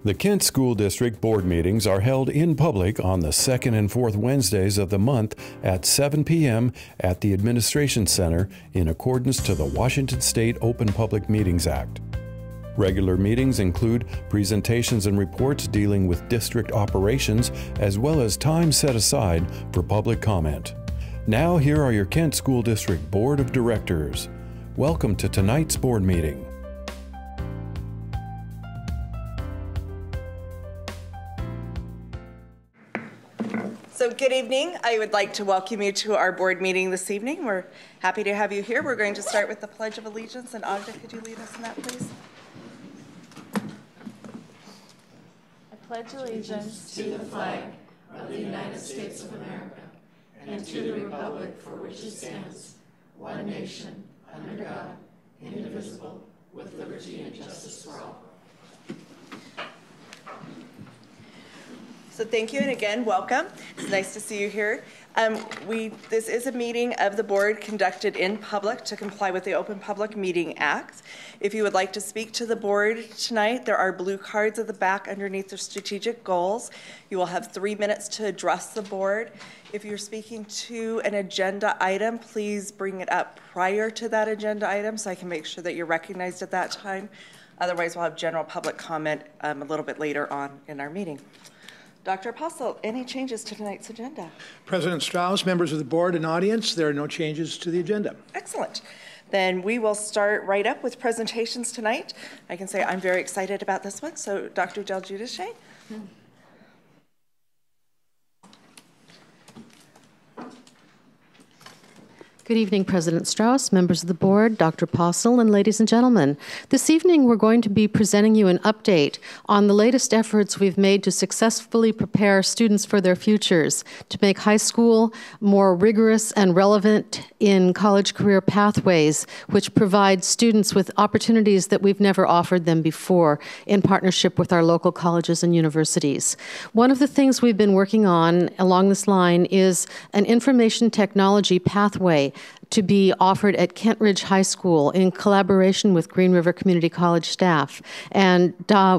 The Kent School District Board meetings are held in public on the second and fourth Wednesdays of the month at 7 p.m. at the Administration Center in accordance to the Washington State Open Public Meetings Act. Regular meetings include presentations and reports dealing with district operations, as well as time set aside for public comment. Now here are your Kent School District Board of Directors. Welcome to tonight's board meeting. So good evening. I would like to welcome you to our board meeting this evening. We're happy to have you here. We're going to start with the Pledge of Allegiance. And Agda, could you lead us in that, please? I pledge allegiance to the flag of the United States of America and to the republic for which it stands, one nation, under God, indivisible, with liberty and justice for all. So thank you, and again, welcome. It's nice to see you here. This is a meeting of the board conducted in public to comply with the Open Public Meeting Act. If you would like to speak to the board tonight, there are blue cards at the back underneath the strategic goals. You will have 3 minutes to address the board. If you're speaking to an agenda item, please bring it up prior to that agenda item so I can make sure that you're recognized at that time. Otherwise, we'll have general public comment a little bit later on in our meeting. Dr. Apostle, any changes to tonight's agenda? President Strauss, members of the board and audience, there are no changes to the agenda. Excellent. Then we will start right up with presentations tonight. I can say I'm very excited about this one. So Dr. Del Giudice. Good evening, President Strauss, members of the board, Dr. Apostle, and ladies and gentlemen. This evening, we're going to be presenting you an update on the latest efforts we've made to successfully prepare students for their futures, to make high school more rigorous and relevant in college career pathways, which provide students with opportunities that we've never offered them before in partnership with our local colleges and universities. One of the things we've been working on along this line is an information technology pathway to be offered at Kent Ridge High School in collaboration with Green River Community College staff. And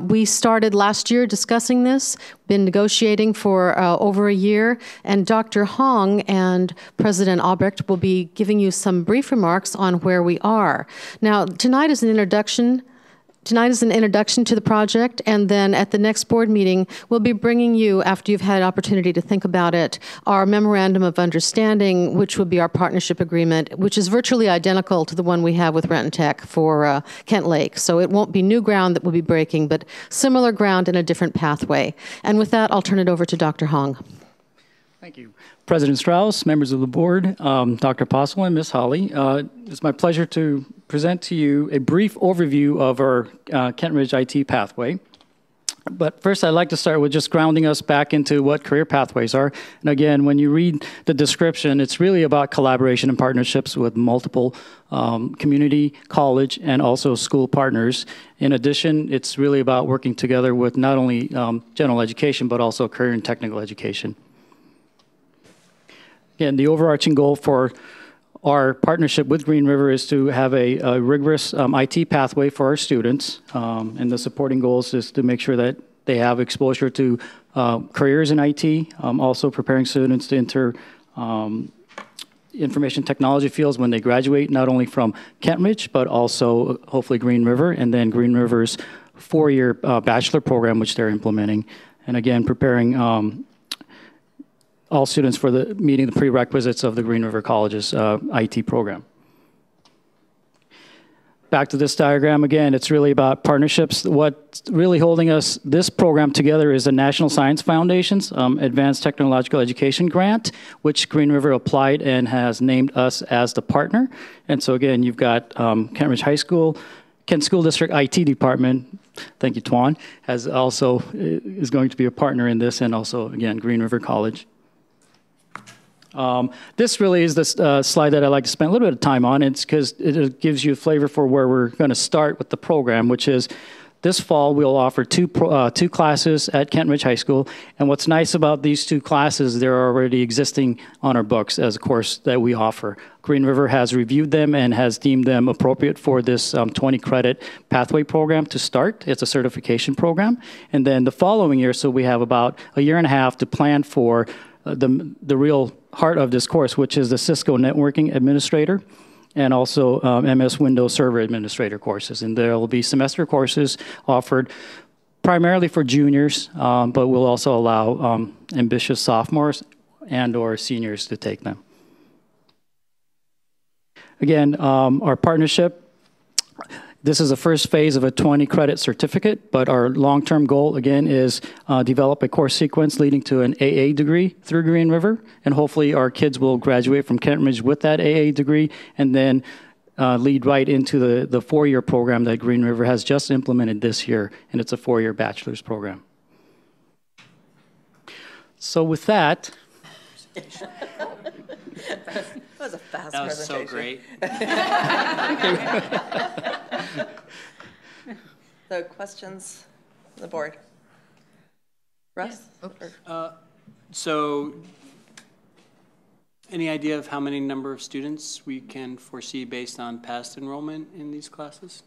we started last year discussing this, been negotiating for over a year, and Dr. Hong and President Albrecht will be giving you some brief remarks on where we are. Now, tonight is an introduction to the project, and then at the next board meeting, we'll be bringing you, after you've had an opportunity to think about it, our Memorandum of Understanding, which will be our partnership agreement, which is virtually identical to the one we have with Renton Tech for Kent Lake. So it won't be new ground that we'll be breaking, but similar ground in a different pathway. And with that, I'll turn it over to Dr. Hong. Thank you. President Strauss, members of the board, Dr. Apostle, and Ms. Holly. It's my pleasure to present to you a brief overview of our Kent Ridge IT pathway. But first, I'd like to start with just grounding us back into what career pathways are. And again, when you read the description, it's really about collaboration and partnerships with multiple community, college, and also school partners. In addition, it's really about working together with not only general education, but also career and technical education. Again, the overarching goal for our partnership with Green River is to have a rigorous IT pathway for our students, and the supporting goals is to make sure that they have exposure to careers in IT, also preparing students to enter information technology fields when they graduate, not only from Kent Ridge, but also hopefully Green River, and then Green River's 4-year bachelor program, which they're implementing. And again, preparing all students for meeting the prerequisites of the Green River College's IT program. Back to this diagram again, it's really about partnerships. What's really holding this program together is the National Science Foundation's Advanced Technological Education Grant, which Green River applied and has named us as the partner. And so again, you've got Kent Ridge High School, Kent School District IT Department, thank you, Tuan, is going to be a partner in this, and also again, Green River College. This really is the slide that I like to spend a little bit of time on. It's because it gives you a flavor for where we're going to start with the program, which is This fall, we'll offer two classes at Kent Ridge High School. And what's nice about these two classes, they're already existing on our books as a course that we offer. Green River has reviewed them and has deemed them appropriate for this 20-credit pathway program to start. It's a certification program. And then the following year, so we have about a year and a half to plan for the real heart of this course, which is the Cisco Networking Administrator, and also MS Windows Server Administrator courses. And there will be semester courses offered primarily for juniors, but we'll also allow ambitious sophomores and or seniors to take them. Again, our partnership, this is the first phase of a 20-credit certificate, but our long-term goal, again, is develop a course sequence leading to an AA degree through Green River, and hopefully our kids will graduate from Kent Ridge with that AA degree, and then lead right into the four-year program that Green River has just implemented this year, and it's a four-year bachelor's program. So with that... That was a fast That was presentation. so great. So questions on the board? Russ? So any idea of how many number of students we can foresee based on past enrollment in these classes?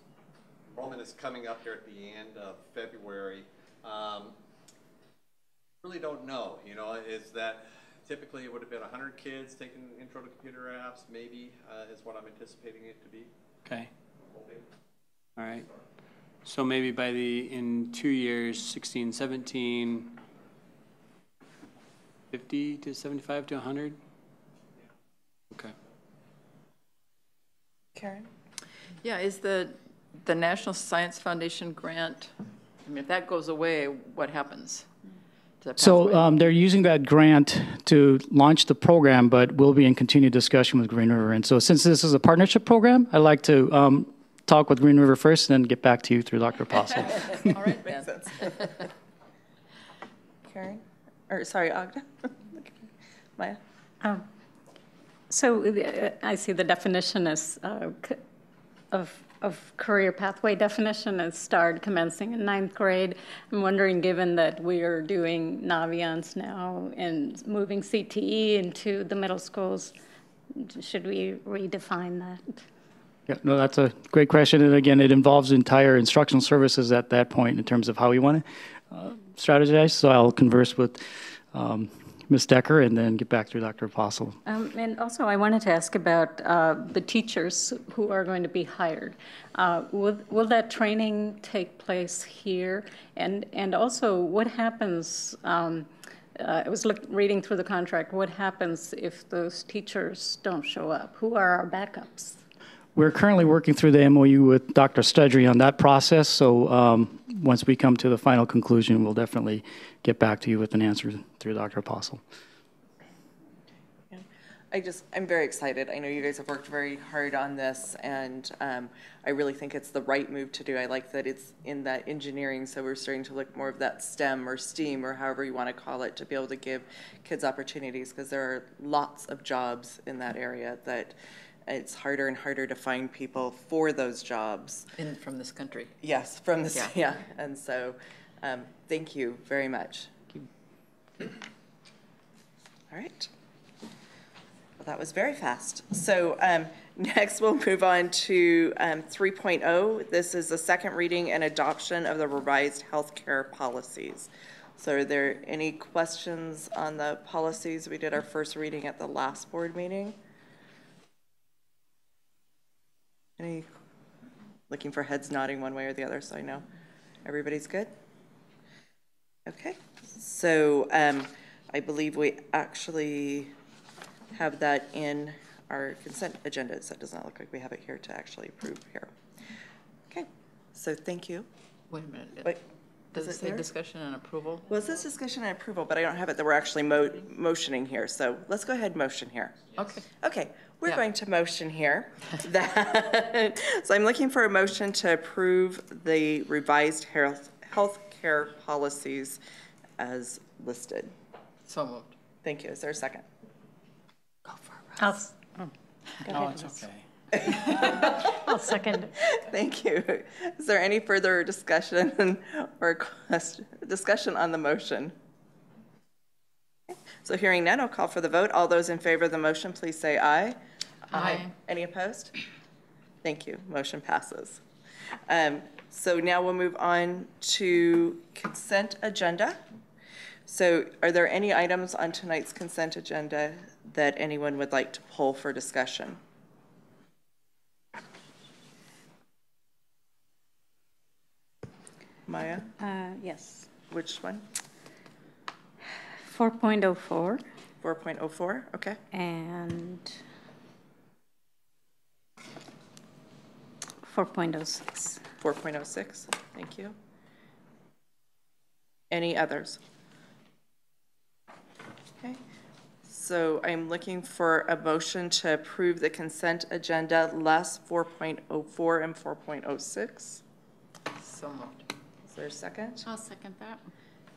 Enrollment is coming up here at the end of February. Really don't know, you know, is that typically it would have been 100 kids taking intro to computer apps, maybe, is what I'm anticipating it to be. Okay. All right. So maybe in 2 years, 16, 17, 50 to 75 to 100? Okay. Karen? Yeah, is the National Science Foundation grant, I mean, if that goes away, what happens? So they're using that grant to launch the program, but we'll be in continued discussion with Green River. And so since this is a partnership program, I'd like to talk with Green River first and then get back to you through Dr. Apostle. All right, makes sense. Karen? Or sorry, Agda? Maya? So I see the definition is of career pathway definition is started commencing in 9th grade. I'm wondering, given that we are doing Naviance now and moving CTE into the middle schools, should we redefine that? Yeah, no, that's a great question. And again, it involves entire instructional services at that point in terms of how we want to strategize. So I'll converse with Ms. Decker and then get back to Dr. Apostle. And also I wanted to ask about the teachers who are going to be hired. Will that training take place here? And also what happens, I was reading through the contract, what happens if those teachers don't show up? Who are our backups? We're currently working through the MOU with Dr. Studry on that process, so once we come to the final conclusion, we'll definitely get back to you with an answer through Dr. Apostle. I'm very excited. I know you guys have worked very hard on this, and I really think it's the right move to do. I like that it's in that engineering, so we're starting to look more of that STEM or STEAM or however you want to call it to be able to give kids opportunities, because there are lots of jobs in that area that it's harder and harder to find people for those jobs. From this country. Yes, from this, yeah. And so thank you very much. All right. Well, that was very fast. So next we'll move on to 3.0. This is the second reading and adoption of the revised healthcare policies. So are there any questions on the policies? We did our first reading at the last board meeting. Any looking for heads nodding one way or the other, so I know everybody's good? Okay, so I believe we actually have that in our consent agenda, so it does not look like we have it here to actually approve here. Okay, so thank you. Wait a minute. Wait, does it say discussion and approval? Well, it says discussion and approval, but I don't have it that we're actually motioning here, so let's go ahead and motion here. Okay. Okay, we're going to motion here. So I'm looking for a motion to approve the revised health care policies as listed. So moved. Thank you. Is there a second? Go for it, Russ. No, it's okay. I'll second it. Thank you. Is there any further discussion or discussion on the motion? So hearing none, I'll call for the vote. All those in favor of the motion, please say aye. Aye. Any opposed? Thank you. Motion passes. So now we'll move on to consent agenda. So are there any items on tonight's consent agenda that anyone would like to pull for discussion? Maya? Yes. Which one? 4.04 4.04, okay. and 4.06. 4.06, thank you. Any others? Okay, so I'm looking for a motion to approve the consent agenda less 4.04 and 4.06. So moved. Is there a second? I'll second that.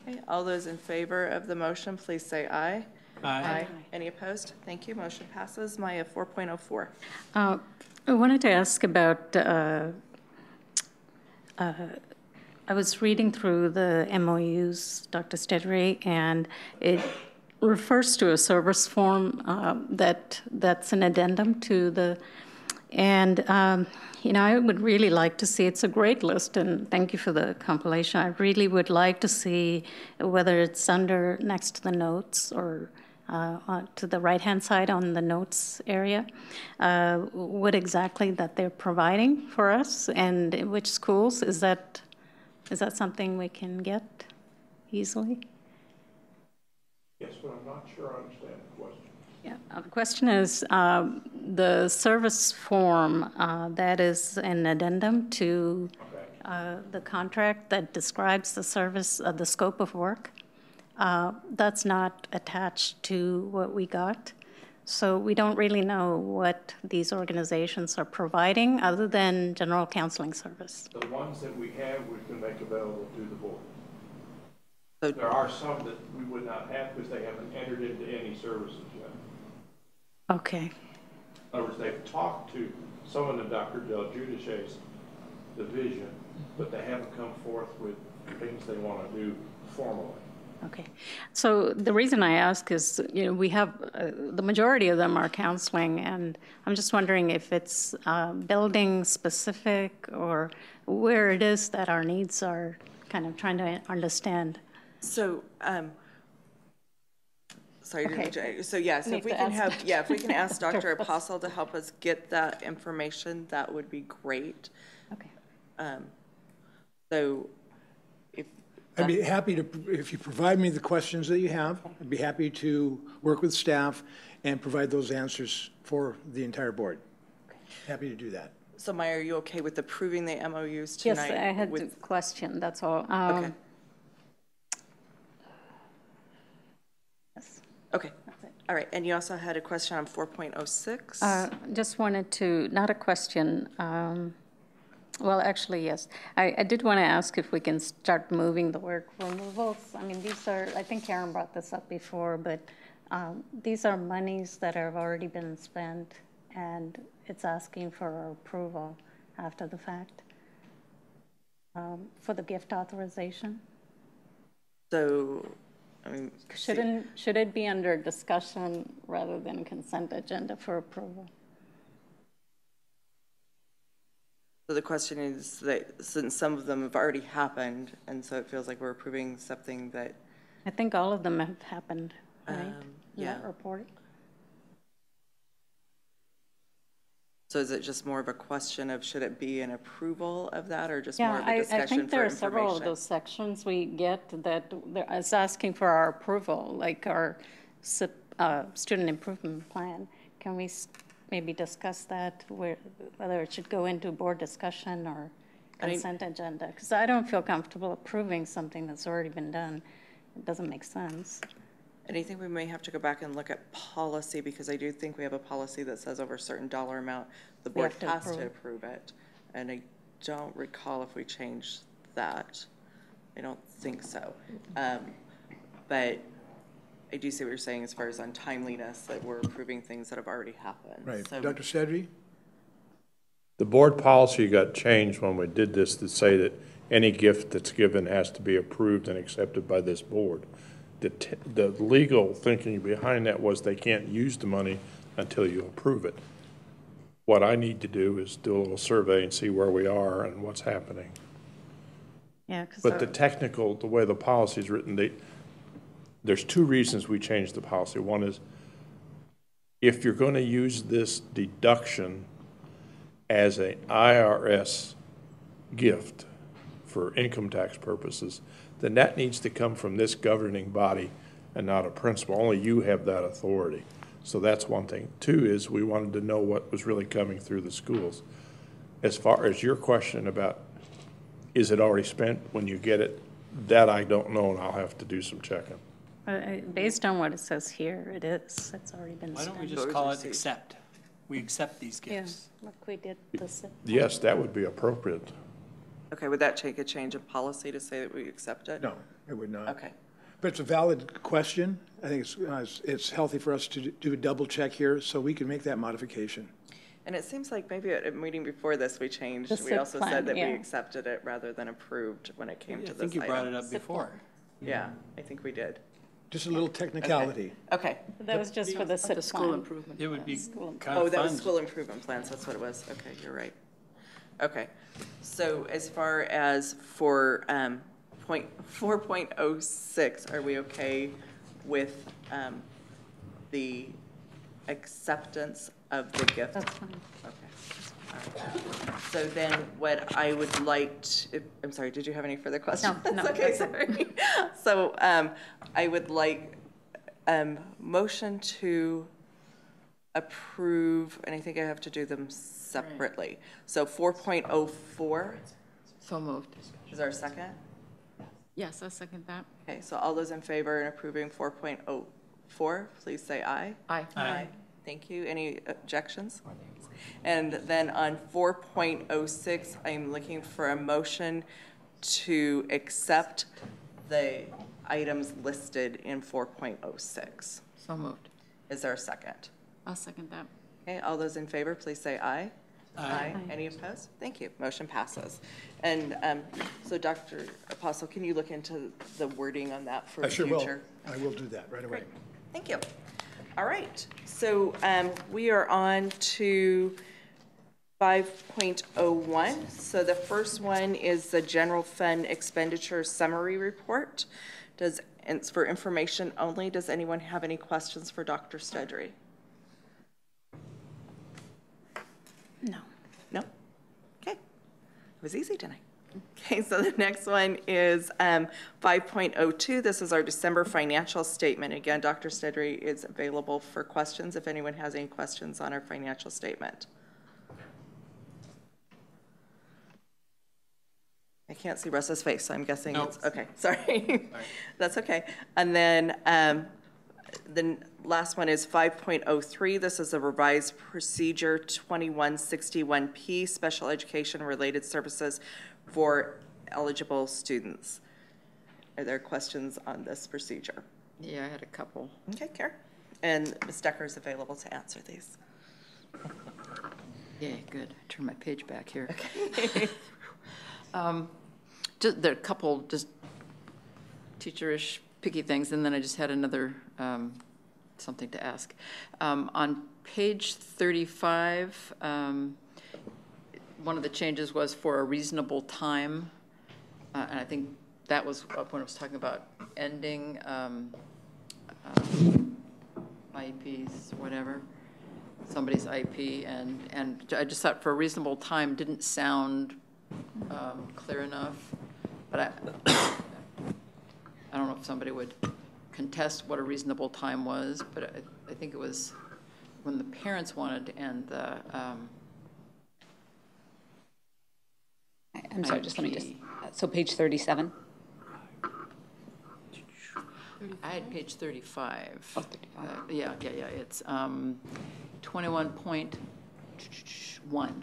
Okay, all those in favor of the motion, please say aye. Aye. Any opposed? Thank you, motion passes. Maya, 4.04. I wanted to ask about, I was reading through the MOUs, Dr. Stedry, and it refers to a service form that's an addendum to the, and you know, I would really like to see, it's a great list, and thank you for the compilation. I really would like to see whether it's under, next to the notes, or to the right-hand side on the notes area, what exactly that they're providing for us, and in which schools. Is that something we can get easily? Yes, but I'm not sure I understand the question. Yeah, the question is the service form that is an addendum to the contract that describes the service, the scope of work. That's not attached to what we got. So we don't really know what these organizations are providing other than general counseling service. The ones that we have, we can make available to the board. So, there are some that we would not have because they haven't entered into any services yet. Okay. In other words, they've talked to someone in Dr. Del Giudice's division, but they haven't come forth with things they want to do formally. Okay. So the reason I ask is, you know, we have, the majority of them are counseling, and I'm just wondering if it's building specific or where it is that our needs are, kind of trying to understand. So, sorry, Okay. so yeah, so if we can have, if we can ask Dr. Apostle to help us get that information, that would be great. Okay. So, if I'd be happy to, if you provide me the questions that you have, I'd be happy to work with staff and provide those answers for the entire board. Happy to do that. So Maya, are you okay with approving the MOUs tonight? Yes, I had a question, that's all. Okay. Yes. Okay. All right. And you also had a question on 4.06? Just wanted to, not a question, well, actually, yes. I did want to ask if we can start moving the work removals. I mean, these are, I think Karen brought this up before, but these are monies that have already been spent, and it's asking for our approval after the fact for the gift authorization. So, I mean, Should it be under discussion rather than consent agenda for approval? So the question is that since some of them have already happened, and so it feels like we're approving something that... I think all of them have happened, right? Yeah. That report? So is it just more of a question of should it be an approval of that, or just more of a discussion for I information? think there are several of those sections we get that it's asking for our approval, like our student improvement plan. Can we maybe discuss that, whether it should go into board discussion or consent agenda? Because I don't feel comfortable approving something that's already been done. It doesn't make sense. And I think we may have to go back and look at policy, because I do think we have a policy that says over a certain dollar amount, the board has to approve it. And I don't recall if we changed that. I don't think so. But I do see what you're saying as far as on timeliness, that we're approving things that have already happened. Right. So, Dr. Sedri? The board policy got changed when we did this to say that any gift that's given has to be approved and accepted by this board. The legal thinking behind that was they can't use the money until you approve it. What I need to do is do a little survey and see where we are and what's happening. Yeah, But the way the policy is written, there's two reasons we changed the policy. One is if you're going to use this deduction as an IRS gift for income tax purposes, then that needs to come from this governing body and not a principal. Only you have that authority. So that's one thing. Two is we wanted to know what was really coming through the schools. As far as your question about is it already spent when you get it, that I don't know, and I'll have to do some checking. Based on what it says here, it is. It's already been Why spent. don't we just call it accept? We accept these gifts. Yeah, look, we did this. Yes, that would be appropriate. Okay, would that take a change of policy to say that we accept it? No, it would not. Okay. But it's a valid question. I think it's healthy for us to do a double check here so we can make that modification. And it seems like maybe at a meeting before this, we changed. The We SIP also plan, said that we yeah. accepted it rather than approved when it came to I this think you brought it item. up before. Yeah, I think we did. Just a little technicality. Okay. That was just for the SIP plan. improvement. It would be School kind Oh, of that was fun. school improvement plans. That's what it was. Okay, you're right. Okay. So as far as for 4.06, are we okay with the acceptance of the gift? That's fine. Okay. All right. So then what I would like to, I'm sorry, did you have any further questions? No, Okay, sorry. So I would like motion to approve, and I think I have to do them separately. So 4.04, So moved. is there a second? Yes, I second that. Okay, so all those in favor in approving 4.04, please say aye. Aye. Aye. Thank you. Any objections? And then on 4.06, I'm looking for a motion to accept the items listed in 4.06. So moved. Is there a second? I'll second that. Okay, all those in favor, please say aye. Aye. Any opposed? Thank you. Motion passes. And so Dr. Apostle, can you look into the wording on that for I sure future? will. I will do that right away. Thank you. All right, so we are on to 5.01. So the first one is the general fund expenditure summary report. It's for information only. Does anyone have any questions for Dr. Studry? No. No? Okay. It was easy tonight. Okay, so the next one is 5.02. This is our December financial statement. Again, Dr. Studry is available for questions if anyone has any questions on our financial statement. I can't see Russ's face, so I'm guessing Nope. it's, okay, sorry. That's okay. And then the last one is 5.03. This is a revised procedure 2161P, special education related services for eligible students. Are there questions on this procedure? Yeah, I had a couple. Okay, Karen. And Ms. Decker is available to answer these. Yeah, good. Turn my page back here. Just, there are a couple just teacherish picky things, and then I just had another something to ask. On page 35, one of the changes was for a reasonable time, and I think that was when I was talking about ending IEPs, whatever, somebody's IEP, and I just thought for a reasonable time didn't sound clear enough, but I don't know if somebody would contest what a reasonable time was, but I think it was when the parents wanted to end the I'm sorry, just let me just, so page 37? I had page 35. Oh, 35. Yeah, it's 21.1.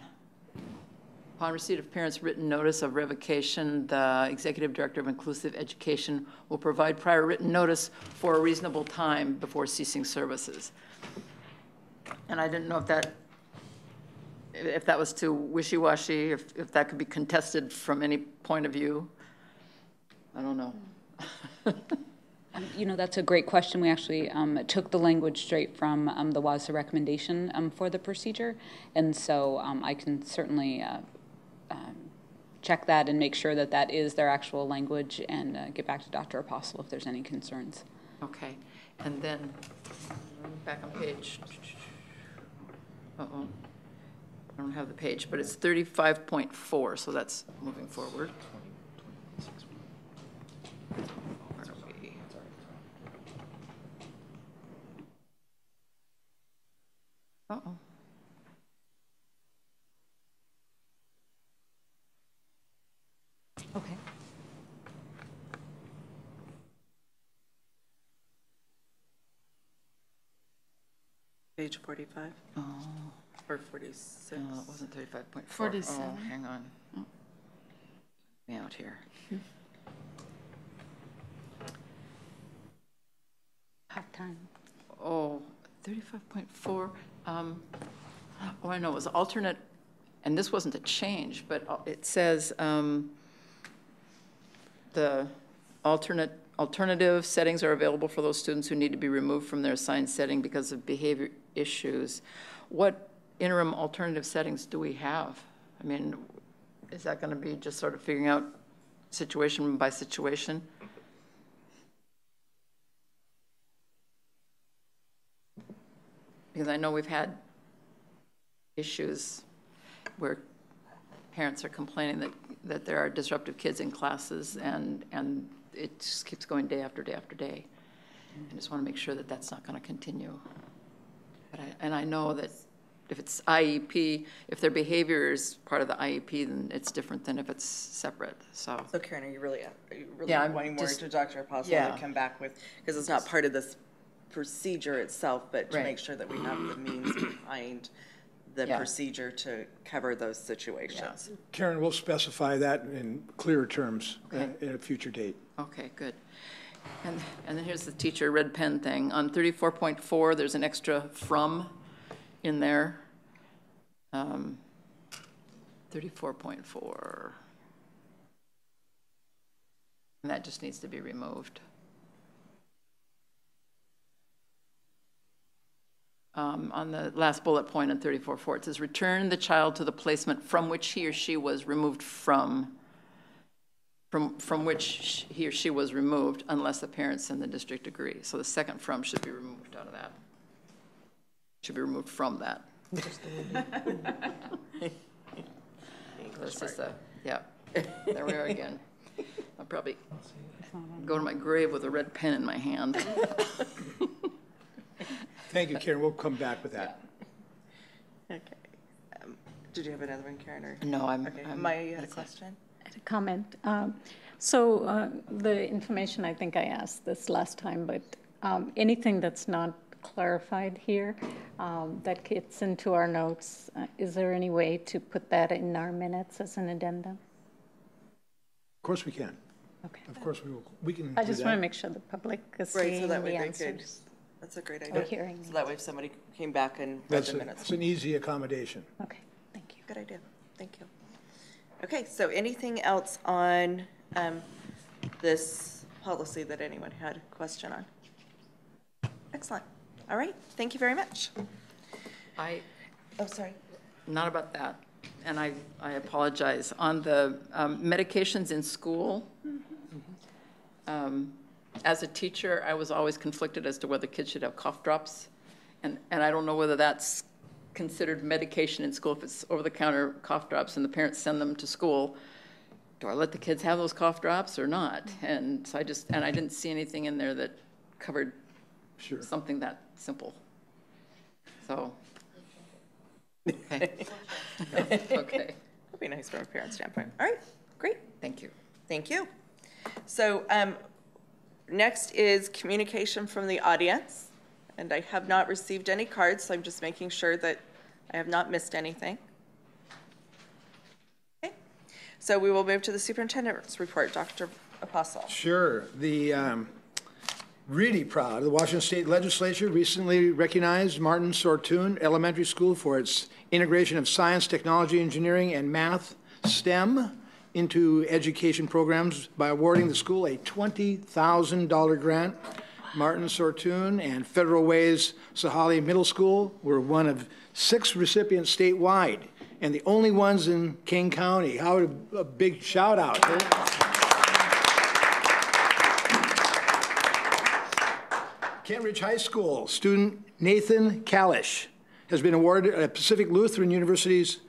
Upon receipt of parents' written notice of revocation, the Executive Director of Inclusive Education will provide prior written notice for a reasonable time before ceasing services. And I didn't know if that if that was too wishy-washy, if that could be contested from any point of view. I don't know. You know, that's a great question. We actually took the language straight from the WASA recommendation for the procedure, and so I can certainly check that and make sure that that is their actual language and get back to Dr. Apostle if there's any concerns. Okay, and then back on page, uh-oh, I don't have the page, but it's 35.4, so that's moving forward. Where are we? Uh-oh. Okay. Page 45? Oh. Or 46? No, it wasn't 35.4. 47. Oh, hang on. Oh. Me out here. Half-time. Oh, 35.4. Oh, I know, it was alternate, and this wasn't a change, but it says the alternative settings are available for those students who need to be removed from their assigned setting because of behavior issues. What interim alternative settings do we have? I mean, is that going to be just sort of figuring out situation by situation? Because I know we've had issues where parents are complaining that there are disruptive kids in classes, and it just keeps going day after day after day. I just want to make sure that that's not going to continue. But I know that if it's IEP, if their behavior is part of the IEP, then it's different than if it's separate. So Karen, are you really Yeah, I'm wanting more just- to Dr. Apostle yeah. to come back with, because it's not part of this procedure itself, but to Right. make sure that we have the means behind the Yeah. procedure to cover those situations. Karen, we'll specify that in clearer terms Okay. at a future date. Okay, good. And then here's the teacher red pen thing. On 34.4, there's an extra from in there. 34.4. And that just needs to be removed. On the last bullet point on 34.4, it says return the child to the placement from which he or she was removed from which he or she was removed unless the parents in the district agree. So the second from should be removed out of that. Should be removed from that. That's just a, yeah, there we are again. I'll probably go to my grave with a red pen in my hand. Thank you, Karen. We'll come back with that. Okay. Did you have another one, Karen? Or? No, Okay. Maya, you had a question? I had a comment. The information, I think I asked this last time, but anything that's not clarified here that gets into our notes, is there any way to put that in our minutes as an addendum? Of course we can. Okay. Of course we will. We can I do just that. want to make sure the public is Right, seeing so that way the they could, answers. that's a great Or idea. hearing. So that way if somebody came back and read That's the minutes. it's an easy accommodation. Okay, thank you. Good idea. Thank you. Okay, so anything else on this policy that anyone had a question on? Excellent. All right, thank you very much. Oh, sorry. Not about that, and I apologize. On the medications in school, as a teacher, I was always conflicted as to whether kids should have cough drops, and I don't know whether that's considered medication in school if it's over-the-counter cough drops and the parents send them to school. Do I let the kids have those cough drops or not? And so I didn't see anything in there that covered something that simple. So. Okay. Okay. That'd be nice from a parent standpoint. All right, great. Thank you. Thank you. So next is communication from the audience. And I have not received any cards, so I'm just making sure that I have not missed anything. Okay. So we will move to the superintendent's report. Dr. Apostle. Sure. Really proud. The Washington State Legislature recently recognized Martin Sortune Elementary School for its integration of science, technology, engineering, and math, STEM, into education programs by awarding the school a $20,000 grant. Martin Sortune and Federal Ways Sahali Middle School were one of 6 recipients statewide, and the only ones in King County. How a big shout out. Kent Ridge High School student Nathan Kalish has been awarded a Pacific Lutheran University's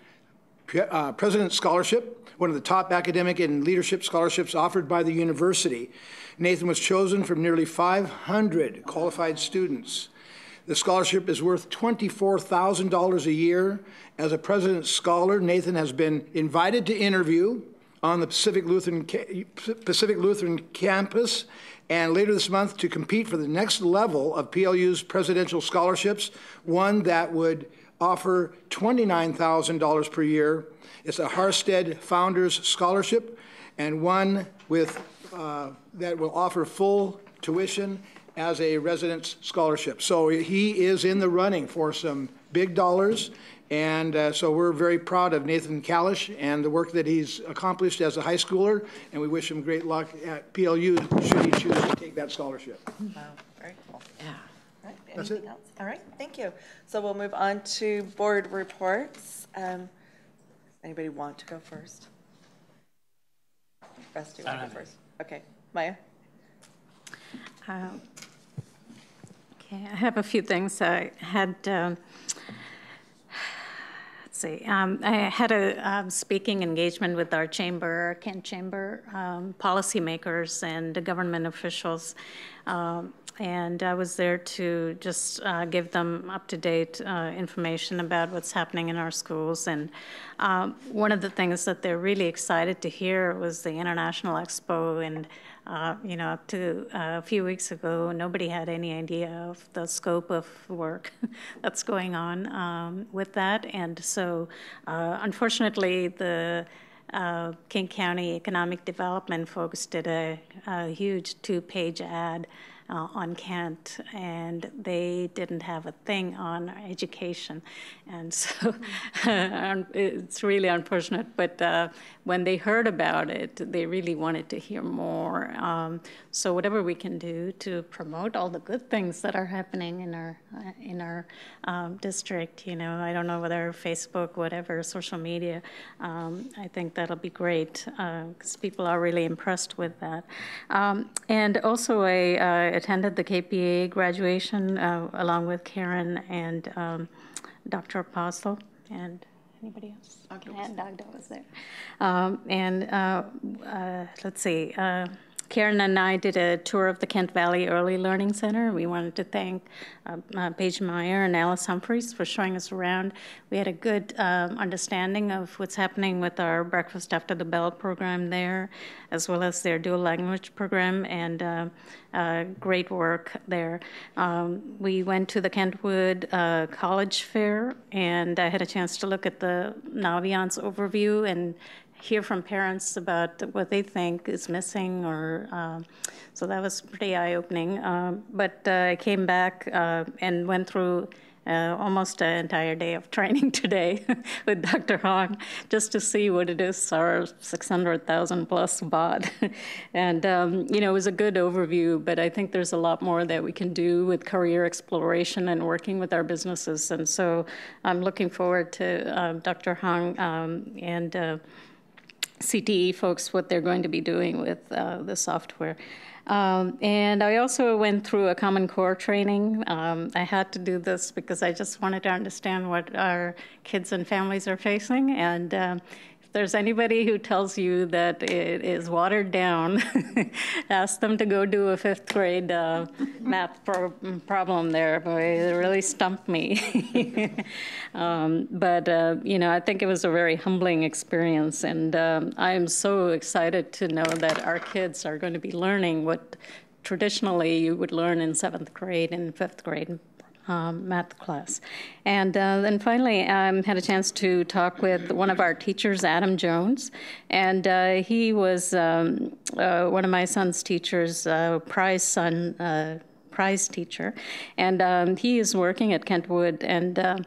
President's Scholarship, one of the top academic and leadership scholarships offered by the university. Nathan was chosen from nearly 500 qualified students. The scholarship is worth $24,000 a year. As a President's Scholar, Nathan has been invited to interview on the Pacific Lutheran campus, and later this month to compete for the next level of PLU's presidential scholarships, one that would offer $29,000 per year. It's a Harstead Founders Scholarship, and one with that will offer full tuition as a residence scholarship. So he is in the running for some big dollars, and so we're very proud of Nathan Kalish and the work that he's accomplished as a high schooler, and we wish him great luck at PLU should he choose to take that scholarship. Wow, very cool. Yeah. All right, That's anything it. else? All right, thank you. So we'll move on to board reports. Anybody want to go first? Russ, do you want to go first? Okay, Maya? Okay, I have a few things. I had, let's see, I had a speaking engagement with our chamber, Kent Chamber, policymakers and government officials. And I was there to just give them up-to-date information about what's happening in our schools. And one of the things that they're really excited to hear was the International Expo. And you know, up to a few weeks ago, nobody had any idea of the scope of work that's going on with that. And so, unfortunately, the King County Economic Development folks did a huge 2-page ad on Kent, and they didn't have a thing on education. And so it's really unfortunate, but when they heard about it, they really wanted to hear more. So whatever we can do to promote all the good things that are happening in our district, you know, I don't know whether Facebook, whatever, social media, I think that'll be great because people are really impressed with that. And also I attended the KPA graduation along with Karen and Dr. Apostle and anybody else? And Dagda was there. Let's see. Karen and I did a tour of the Kent Valley Early Learning Center. We wanted to thank Paige Meyer and Alice Humphreys for showing us around. We had a good understanding of what's happening with our Breakfast After the Bell program there, as well as their dual language program, and great work there. We went to the Kentwood College Fair, and I had a chance to look at the Naviance overview and hear from parents about what they think is missing, or so that was pretty eye-opening. But I came back and went through almost an entire day of training today with Dr. Hong, just to see what it is, our 600,000 plus baht. And, you know, it was a good overview, but I think there's a lot more that we can do with career exploration and working with our businesses. And so I'm looking forward to Dr. Hong and CTE folks, what they're going to be doing with the software. And I also went through a Common Core training. I had to do this because I just wanted to understand what our kids and families are facing. And if there's anybody who tells you that it is watered down, ask them to go do a 5th grade math problem there. Boy, it really stumped me. But you know, I think it was a very humbling experience, and I am so excited to know that our kids are going to be learning what traditionally you would learn in 7th grade and 5th grade math class. And then finally, I had a chance to talk with one of our teachers, Adam Jones, and he was one of my son's teachers, prize teacher, and he is working at Kentwood, and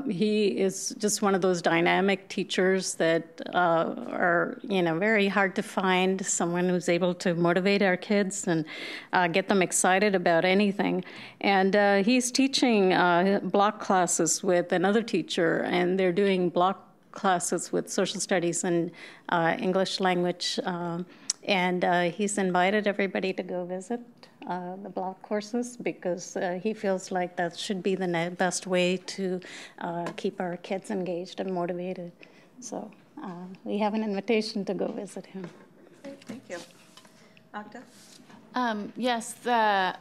He is just one of those dynamic teachers that are, very hard to find, someone who's able to motivate our kids and get them excited about anything. And he's teaching block classes with another teacher, and they're doing block classes with social studies and English language. And he's invited everybody to go visit the block courses because he feels like that should be the best way to keep our kids engaged and motivated. So we have an invitation to go visit him. Great, thank you. Magda? Yes, the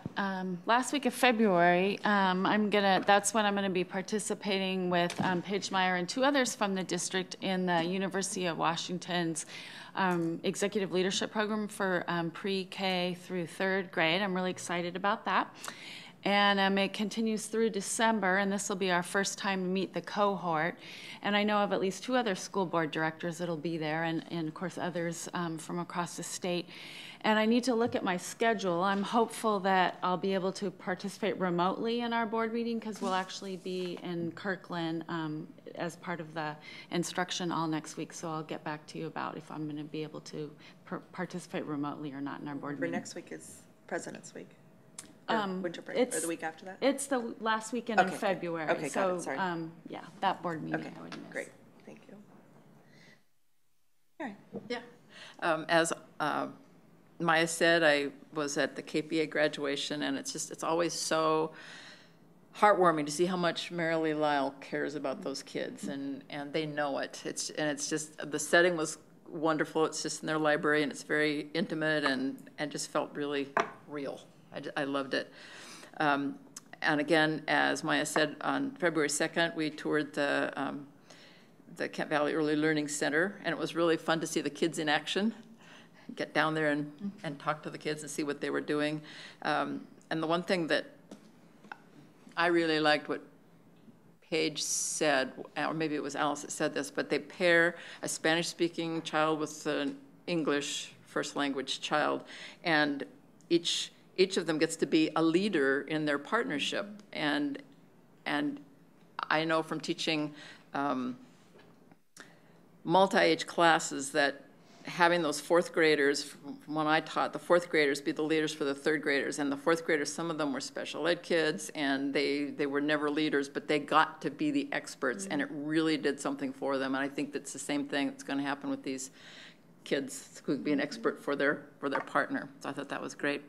last week of February, that's when I'm gonna be participating with Paige Meyer and 2 others from the district in the University of Washington's Executive Leadership Program for pre-K through 3rd grade. I'm really excited about that. And it continues through December, and this will be our first time to meet the cohort. And I know of at least 2 other school board directors that'll be there, and of course others from across the state. And I need to look at my schedule. I'm hopeful that I'll be able to participate remotely in our board meeting because we'll actually be in Kirkland as part of the instruction all next week. So I'll get back to you about if I'm going to be able to participate remotely or not in our board meeting. Next week is President's Week. Winter break, or the week after that? It's the last weekend in February. Okay, so, got it, sorry. Yeah, that board meeting Okay, I would miss. Great, thank you. All right. Yeah. As Maya said, I was at the KPA graduation, and it's always so heartwarming to see how much Marilee Lyle cares about those kids, and they know it. It's just, the setting was wonderful. It's just in their library, and it's very intimate, and just felt really real. I loved it. And again, as Maya said, on February 2nd, we toured the Kent Valley Early Learning Center, and it was really fun to see the kids in action, get down there and talk to the kids and see what they were doing. And the one thing that I really liked what Paige said, or maybe it was Alice that said this, but they pair a Spanish-speaking child with an English first language child, and each of them gets to be a leader in their partnership. And I know from teaching multi-age classes that having those 4th graders, from when I taught, the 4th graders be the leaders for the 3rd graders, and the 4th graders, some of them were special ed kids, and they were never leaders, but they got to be the experts, and it really did something for them. And I think that's the same thing that's going to happen with these kids who be an expert for their partner. So I thought that was great.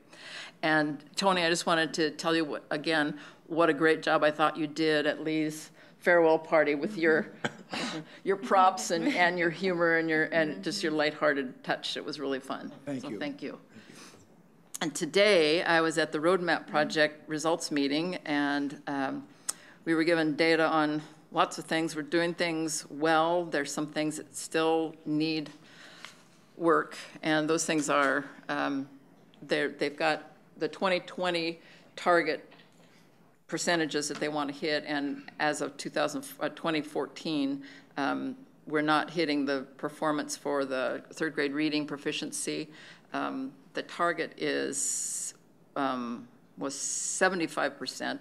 And Tony, I just wanted to tell you again what a great job I thought you did at Lee's farewell party with your props and your humor and just your lighthearted touch. It was really fun. Thank you. And today I was at the Roadmap Project results meeting, and we were given data on lots of things. We're doing things well. There's some things that still need work, and those things are they've got the 2020 target percentages that they want to hit, and as of 2014, we're not hitting the performance for the 3rd grade reading proficiency. The target was 75%,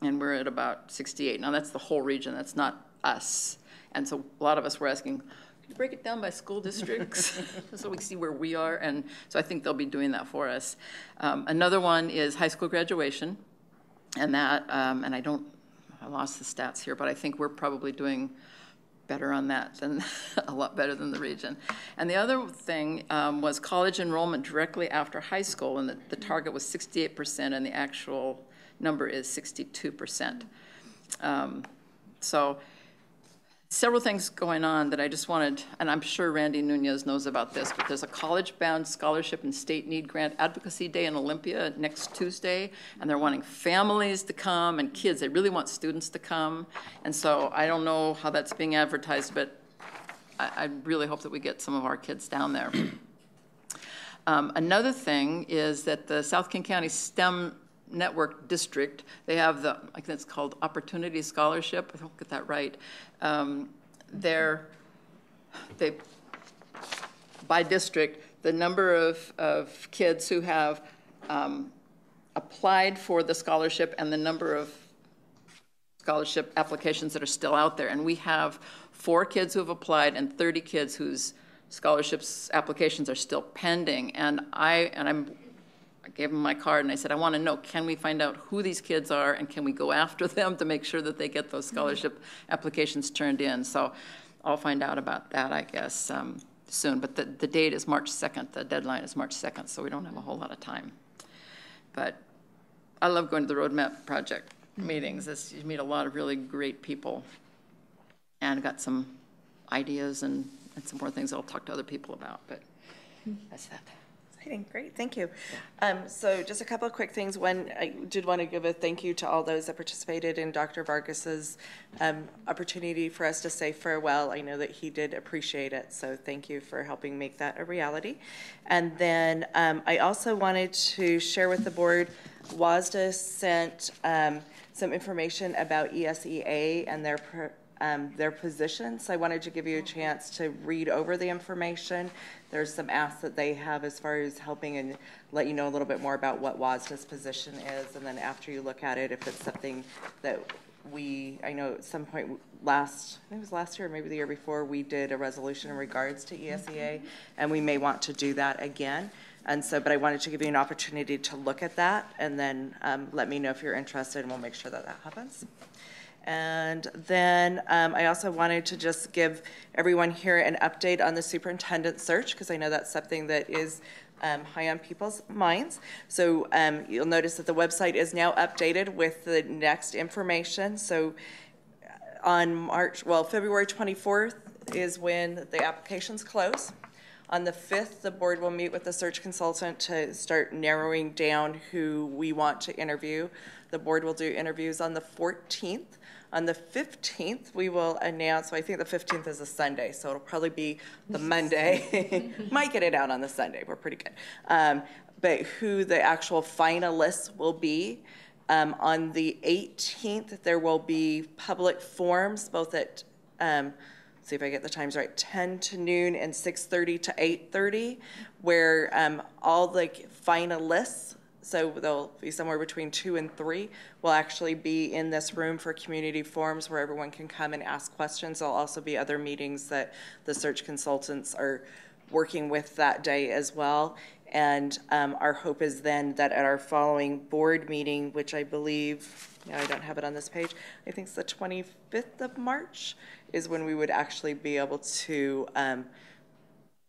and we're at about 68. Now that's the whole region, that's not us. And so a lot of us were asking, can you break it down by school districts so we can see where we are? And so I think they'll be doing that for us. Another one is high school graduation. And that, and I lost the stats here, but I think we're probably doing better on that than, a lot better than the region. And the other thing was college enrollment directly after high school, and the target was 68%, and the actual number is 62%. So several things going on that I just wanted, and I'm sure Randy Nunez knows about this, but there's a college-bound scholarship and state need grant advocacy day in Olympia next Tuesday, and they're wanting families to come and kids. They really want students to come. And so I don't know how that's being advertised, but I really hope that we get some of our kids down there. Another thing is that the South King County STEM Network District, they have the, I think it's called Opportunity Scholarship. I don't get that right. They by district, the number of kids who have applied for the scholarship and the number of scholarship applications that are still out there. And we have 4 kids who have applied and 30 kids whose scholarships applications are still pending. And I gave them my card and I said, I want to know, can we find out who these kids are and can we go after them to make sure that they get those scholarship applications turned in? So I'll find out about that, I guess, soon. But the date is March 2nd. The deadline is March 2nd, so we don't have a whole lot of time. But I love going to the Roadmap Project meetings. You meet a lot of really great people and got some ideas and some more things I'll talk to other people about. But that's that. Exciting, great, thank you. So just a couple of quick things. One, I did want to give a thank you to all those that participated in Dr. Vargas's opportunity for us to say farewell. I know that he did appreciate it, so thank you for helping make that a reality. And then I also wanted to share with the board, WASDA sent some information about ESEA and their position. So I wanted to give you a chance to read over the information. There's some asks that they have as far as helping and let you know a little bit more about what WASDA's position is. And then after you look at it, if it's something that I know at some point I think it was last year or maybe the year before, we did a resolution in regards to ESEA, and we may want to do that again. And so, but I wanted to give you an opportunity to look at that and then let me know if you're interested, and we'll make sure that that happens. And then I also wanted to just give everyone here an update on the superintendent search, because I know that's something that is high on people's minds. So you'll notice that the website is now updated with the next information. So on February 24th is when the applications close. On the 5th, the board will meet with the search consultant to start narrowing down who we want to interview. The board will do interviews on the 14th. On the 15th, we will announce, I think the 15th is a Sunday, so it'll probably be the Monday. Might get it out on the Sunday, we're pretty good. But who the actual finalists will be. On the 18th, there will be public forums, both at, see if I get the times right, 10 to noon and 6:30 to 8:30, where all the finalists, so they'll be somewhere between 2 and 3, will actually be in this room for community forums where everyone can come and ask questions. There'll also be other meetings that the search consultants are working with that day as well. And our hope is then that at our following board meeting, which I believe, I don't have it on this page, I think it's the 25th of March, is when we would actually be able to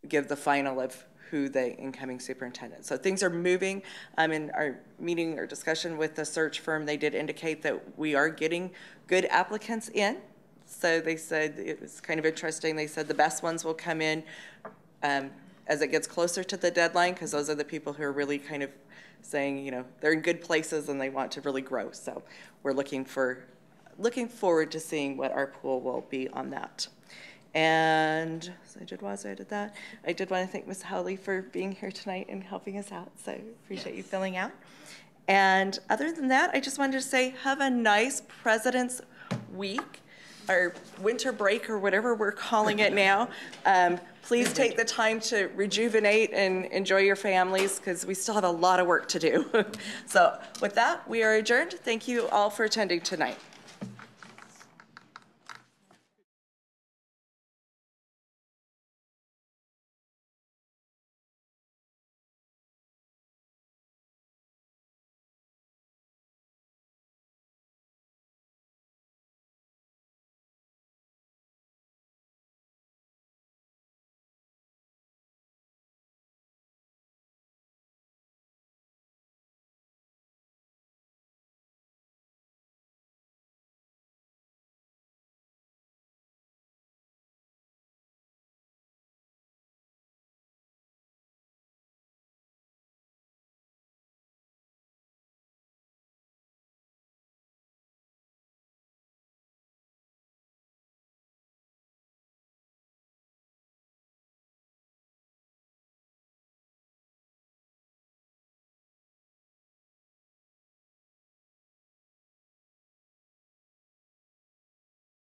give the final of who the incoming superintendent. So things are moving. In our meeting or discussion with the search firm, they did indicate that we are getting good applicants in. So they said, it was kind of interesting, they said the best ones will come in as it gets closer to the deadline, because those are the people who are really kind of saying, they're in good places and they want to really grow. So we're looking forward to seeing what our pool will be on that. And so I did that. I did want to thank Ms. Howley for being here tonight and helping us out. So appreciate you filling out. And other than that, I just wanted to say, have a nice President's Week, or winter break, or whatever we're calling it now. Please take the time to rejuvenate and enjoy your families, because we still have a lot of work to do. So with that, we are adjourned. Thank you all for attending tonight.